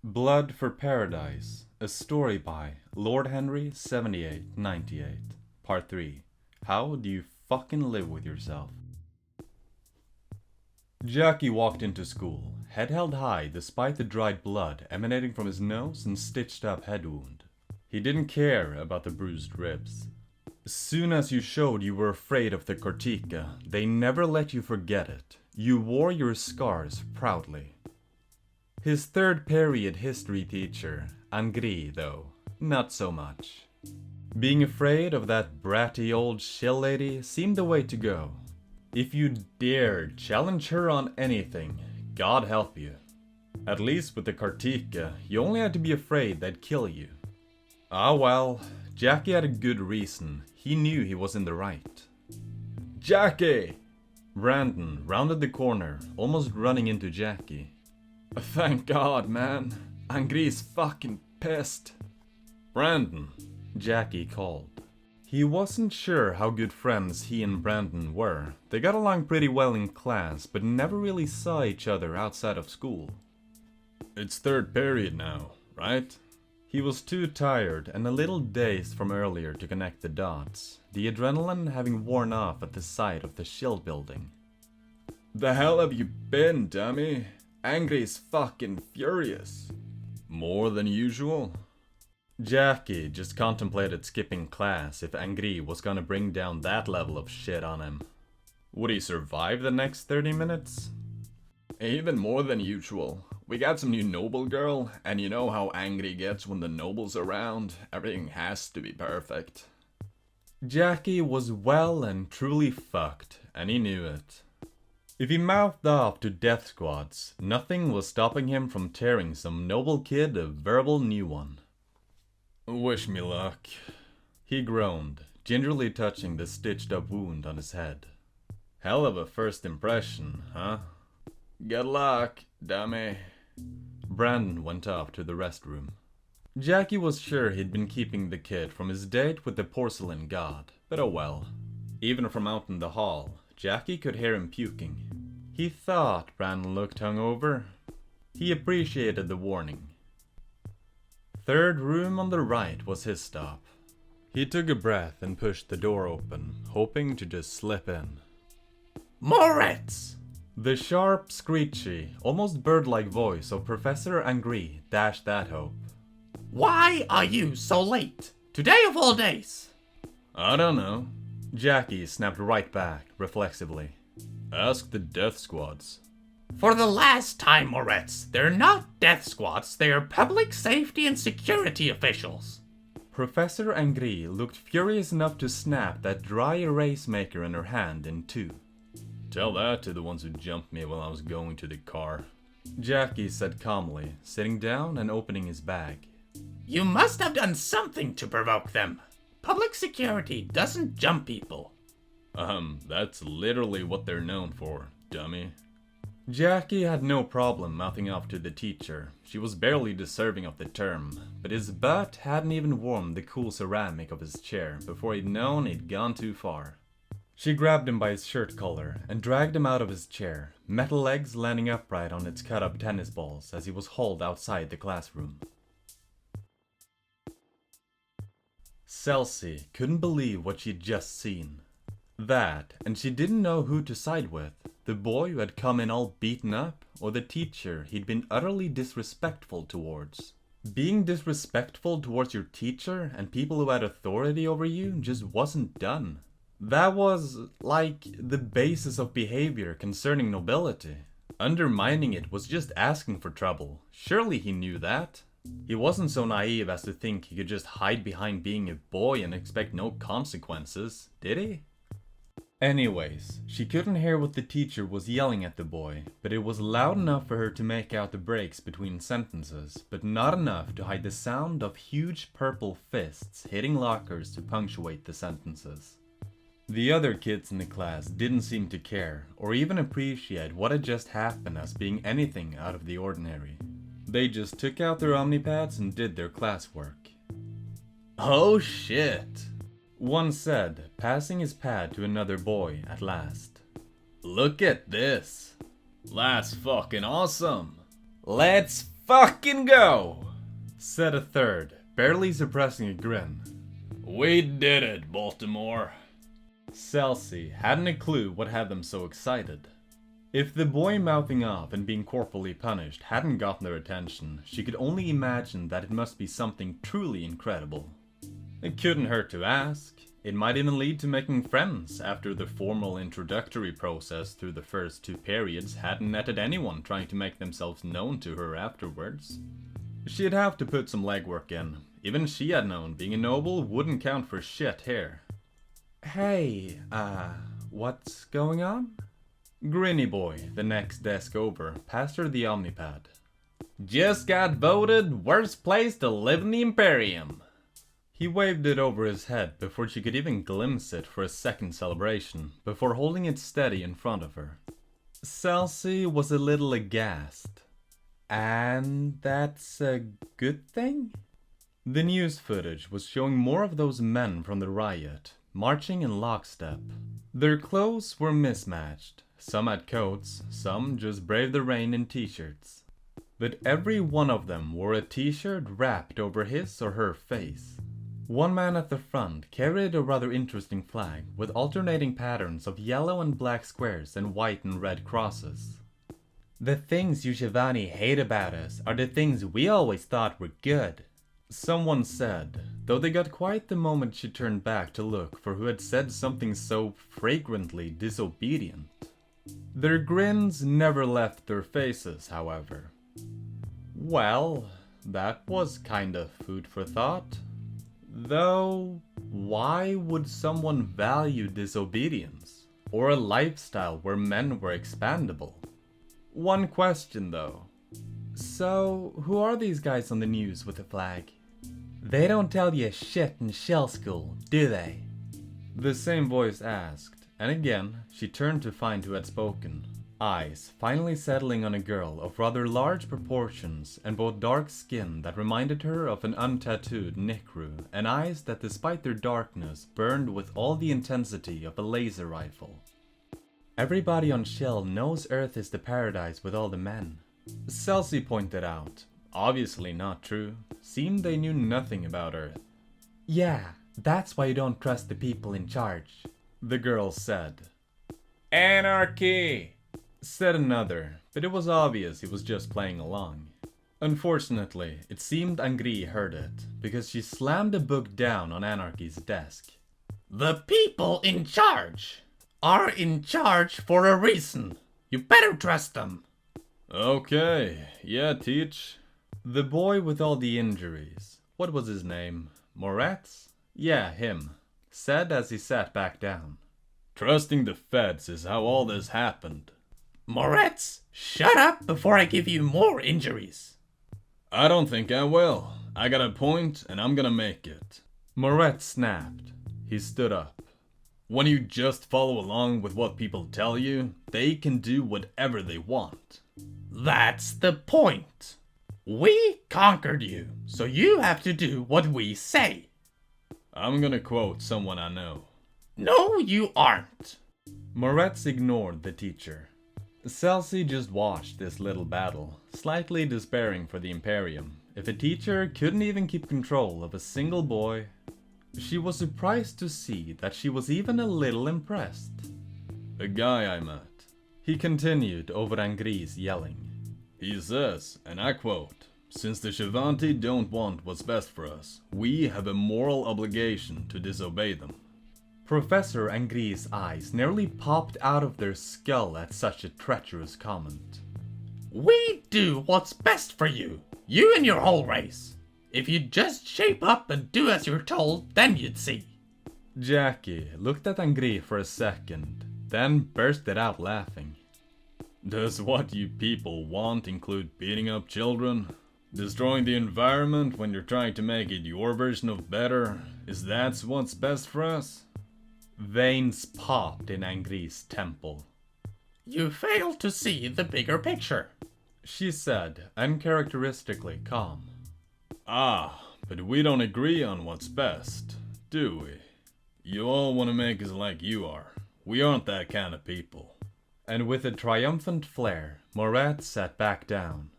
Blood for Paradise, a story by Lord Henry 7898. Part 3. How do you fucking live with yourself? Jackie walked into school, head held high despite the dried blood emanating from his nose and stitched up head wound. He didn't care about the bruised ribs. As soon as you showed you were afraid of the Cortica, they never let you forget it. You wore your scars proudly. His third period history teacher, Angri, though, not so much. Being afraid of that bratty old shill lady seemed the way to go. If you dared challenge her on anything, God help you. At least with the Kartika, you only had to be afraid they'd kill you. Ah well, Jackie had a good reason. He knew he was in the right. Jackie! Brandon rounded the corner, almost running into Jackie. Thank God, man. Angri's fucking pissed. Brandon, Jackie called. He wasn't sure how good friends he and Brandon were. They got along pretty well in class, but never really saw each other outside of school. It's third period now, right? He was too tired and a little dazed from earlier to connect the dots, the adrenaline having worn off at the sight of the shield building. The hell have you been, dummy? Angry's fucking furious. More than usual? Jackie just contemplated skipping class if Angry was gonna bring down that level of shit on him. Would he survive the next 30 minutes? Even more than usual. We got some new noble girl, and you know how angry gets when the noble's around. Everything has to be perfect. Jackie was well and truly fucked, and he knew it. If he mouthed off to death squads, nothing was stopping him from tearing some noble kid a verbal new one. Wish me luck. He groaned, gingerly touching the stitched up wound on his head. Hell of a first impression, huh? Good luck, dummy. Brandon went off to the restroom. Jackie was sure he'd been keeping the kid from his date with the porcelain god, but oh well. Even from out in the hall, Jackie could hear him puking. He thought Brandon looked hungover. He appreciated the warning. Third room on the right was his stop. He took a breath and pushed the door open, hoping to just slip in. Moritz! The sharp, screechy, almost bird-like voice of Professor Angry dashed that hope. Why are you so late? Today of all days? I don't know. Jackie snapped right back, reflexively. Ask the death squads. For the last time, Moritz, they're not death squads, they are public safety and security officials. Professor Angry looked furious enough to snap that dry erase maker in her hand in two. Tell that to the ones who jumped me while I was going to the car. Jackie said calmly, sitting down and opening his bag. You must have done something to provoke them. Public security doesn't jump people. That's literally what they're known for, dummy. Jackie had no problem mouthing off to the teacher. She was barely deserving of the term, but his butt hadn't even warmed the cool ceramic of his chair before he'd known he'd gone too far. She grabbed him by his shirt collar and dragged him out of his chair, metal legs landing upright on its cut-up tennis balls as he was hauled outside the classroom. Celsi couldn't believe what she'd just seen. That, and she didn't know who to side with, the boy who had come in all beaten up, or the teacher he'd been utterly disrespectful towards. Being disrespectful towards your teacher and people who had authority over you just wasn't done. That was, like, the basis of behavior concerning nobility. Undermining it was just asking for trouble. Surely he knew that. He wasn't so naive as to think he could just hide behind being a boy and expect no consequences, did he? Anyways, she couldn't hear what the teacher was yelling at the boy, but it was loud enough for her to make out the breaks between sentences, but not enough to hide the sound of huge purple fists hitting lockers to punctuate the sentences. The other kids in the class didn't seem to care, or even appreciate what had just happened as being anything out of the ordinary. They just took out their omnipads and did their classwork. Oh shit! One said, passing his pad to another boy at last. Look at this! That's fucking awesome! Let's fucking go, said a third, barely suppressing a grin. We did it, Baltimore. Celsi hadn't a clue what had them so excited. If the boy mouthing off and being corporally punished hadn't gotten their attention, she could only imagine that it must be something truly incredible. It couldn't hurt to ask. It might even lead to making friends after the formal introductory process through the first 2 periods hadn't netted anyone trying to make themselves known to her afterwards. She'd have to put some legwork in. Even she had known being a noble wouldn't count for shit here. Hey, what's going on? Grinny Boy, the next desk over, passed her the Omnipad. Just got voted worst place to live in the Imperium. He waved it over his head before she could even glimpse it for a second celebration, before holding it steady in front of her. Celsi was a little aghast. And that's a good thing? The news footage was showing more of those men from the riot, marching in lockstep. Their clothes were mismatched. Some had coats, some just braved the rain in t-shirts. But every one of them wore a t-shirt wrapped over his or her face. One man at the front carried a rather interesting flag with alternating patterns of yellow and black squares and white and red crosses. The things you Shivani hate about us are the things we always thought were good, someone said, though they got quiet the moment she turned back to look for who had said something so fragrantly disobedient. Their grins never left their faces, however. Well, that was kind of food for thought. Though, why would someone value disobedience, or a lifestyle where men were expandable? One question though. So, who are these guys on the news with the flag? They don't tell you shit in shell school, do they? The same voice asked, and again she turned to find who had spoken. Eyes finally settling on a girl of rather large proportions and both dark skin that reminded her of an untattooed Nikru, and eyes that despite their darkness burned with all the intensity of a laser rifle. Everybody on Shell knows Earth is the paradise with all the men. Celsi pointed out. Obviously not true. Seemed they knew nothing about Earth. Yeah, that's why you don't trust the people in charge, the girl said. Anarchy, said another, but it was obvious he was just playing along. Unfortunately, it seemed Angri heard it, because she slammed a book down on Anarchy's desk. The people in charge are in charge for a reason. You better trust them. Okay, yeah, teach. The boy with all the injuries, what was his name? Moretz? Yeah, him, said as he sat back down. Trusting the feds is how all this happened. Moretz, shut up before I give you more injuries. I don't think I will. I got a point and I'm gonna make it. Moretz snapped. He stood up. When you just follow along with what people tell you, they can do whatever they want. That's the point. We conquered you, so you have to do what we say. I'm gonna quote someone I know. No, you aren't. Moretz ignored the teacher. Celsi just watched this little battle, slightly despairing for the Imperium. If a teacher couldn't even keep control of a single boy, she was surprised to see that she was even a little impressed. A guy I met. He continued over Angri's yelling. He says, and I quote, "Since the Shivanti don't want what's best for us, we have a moral obligation to disobey them." Professor Angri's eyes nearly popped out of their skull at such a treacherous comment. We do what's best for you, you and your whole race. If you'd just shape up and do as you're told, then you'd see. Jackie looked at Angri for a second, then bursted out laughing. Does what you people want include beating up children? Destroying the environment when you're trying to make it your version of better? Is that what's best for us? Veins popped in Angri's temple. You fail to see the bigger picture, she said, uncharacteristically calm. Ah, but we don't agree on what's best, do we? You all want to make us like you are. We aren't that kind of people. And with a triumphant flare, Moretz sat back down.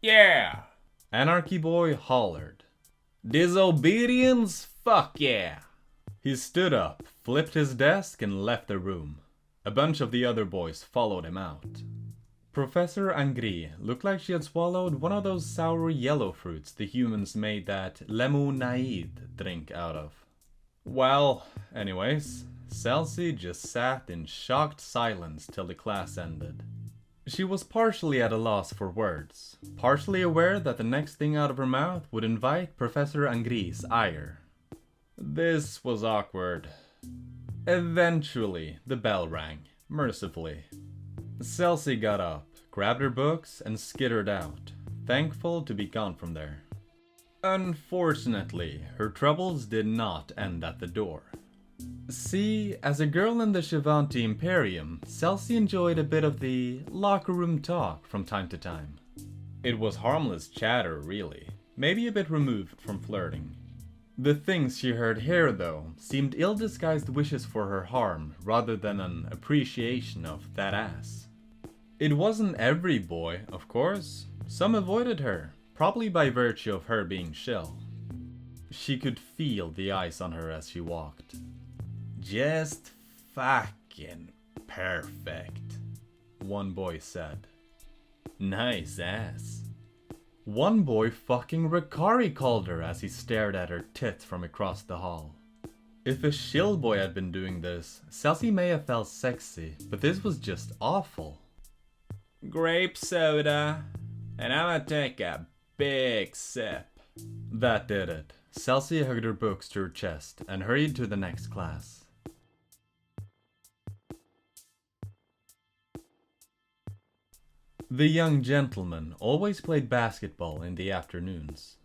Yeah! Anarchy Boy hollered. Disobedience? Fuck yeah! He stood up, flipped his desk, and left the room. A bunch of the other boys followed him out. Professor Angry looked like she had swallowed one of those sour yellow fruits the humans made that lemonade drink out of. Well, anyways, Celsi just sat in shocked silence till the class ended. She was partially at a loss for words, partially aware that the next thing out of her mouth would invite Professor Angry's ire. This was awkward. Eventually, the bell rang, mercifully. Celsi got up, grabbed her books, and skittered out, thankful to be gone from there. Unfortunately, her troubles did not end at the door. See, as a girl in the Shivanti Imperium, Celsi enjoyed a bit of the locker room talk from time to time. It was harmless chatter, really, maybe a bit removed from flirting. The things she heard here, though, seemed ill-disguised wishes for her harm rather than an appreciation of that ass. It wasn't every boy, of course. Some avoided her, probably by virtue of her being chill. She could feel the eyes on her as she walked. Just fucking perfect, one boy said. Nice ass. One boy fucking Ricari called her as he stared at her tits from across the hall. If a shill boy had been doing this, Celsi may have felt sexy, but this was just awful. Grape soda, and I'ma take a big sip. That did it. Celsi hugged her books to her chest and hurried to the next class. The young gentlemen always played basketball in the afternoons.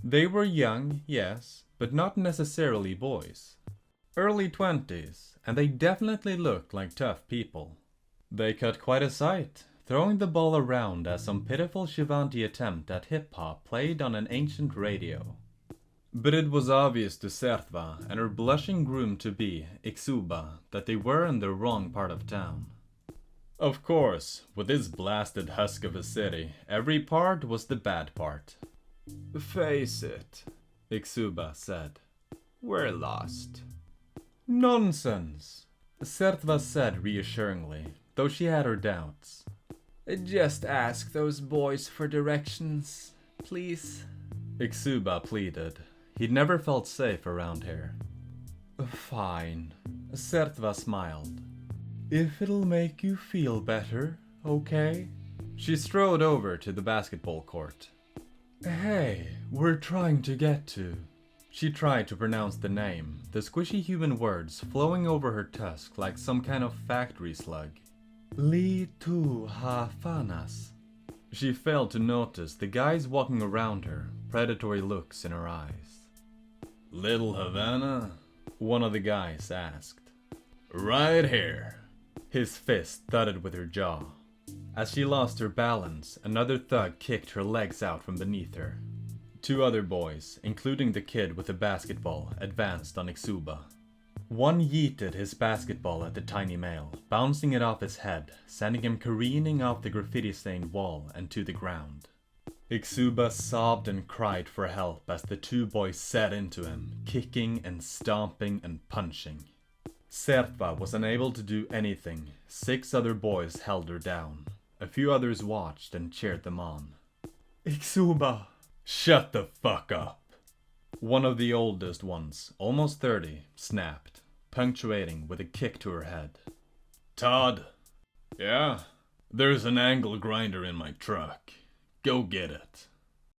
They were young, yes, but not necessarily boys. Early 20s, and they definitely looked like tough people. They cut quite a sight, throwing the ball around as some pitiful Shivanti attempt at hip-hop played on an ancient radio. But it was obvious to Sertva and her blushing groom-to-be, Ixuba, that they were in the wrong part of town. Of course, with this blasted husk of a city, every part was the bad part. Face it, Ixuba said. We're lost. Nonsense, Sertva said reassuringly, though she had her doubts. Just ask those boys for directions, please. Ixuba pleaded. He'd never felt safe around here. Fine, Sertva smiled. If it'll make you feel better, okay? She strode over to the basketball court. Hey, we're trying to get to... She tried to pronounce the name, the squishy human words flowing over her tusk like some kind of factory slug. Li tu ha fanas. She failed to notice the guys walking around her, predatory looks in her eyes. Little Havana? One of the guys asked. Right here. His fist thudded with her jaw. As she lost her balance, another thug kicked her legs out from beneath her. Two other boys, including the kid with the basketball, advanced on Ixuba. One yeeted his basketball at the tiny male, bouncing it off his head, sending him careening off the graffiti-stained wall and to the ground. Ixuba sobbed and cried for help as the two boys set into him, kicking and stomping and punching. Sertva was unable to do anything. 6 other boys held her down. A few others watched and cheered them on. Ixuba! Shut the fuck up! One of the oldest ones, almost 30, snapped, punctuating with a kick to her head. Todd? Yeah? There's an angle grinder in my truck. Go get it.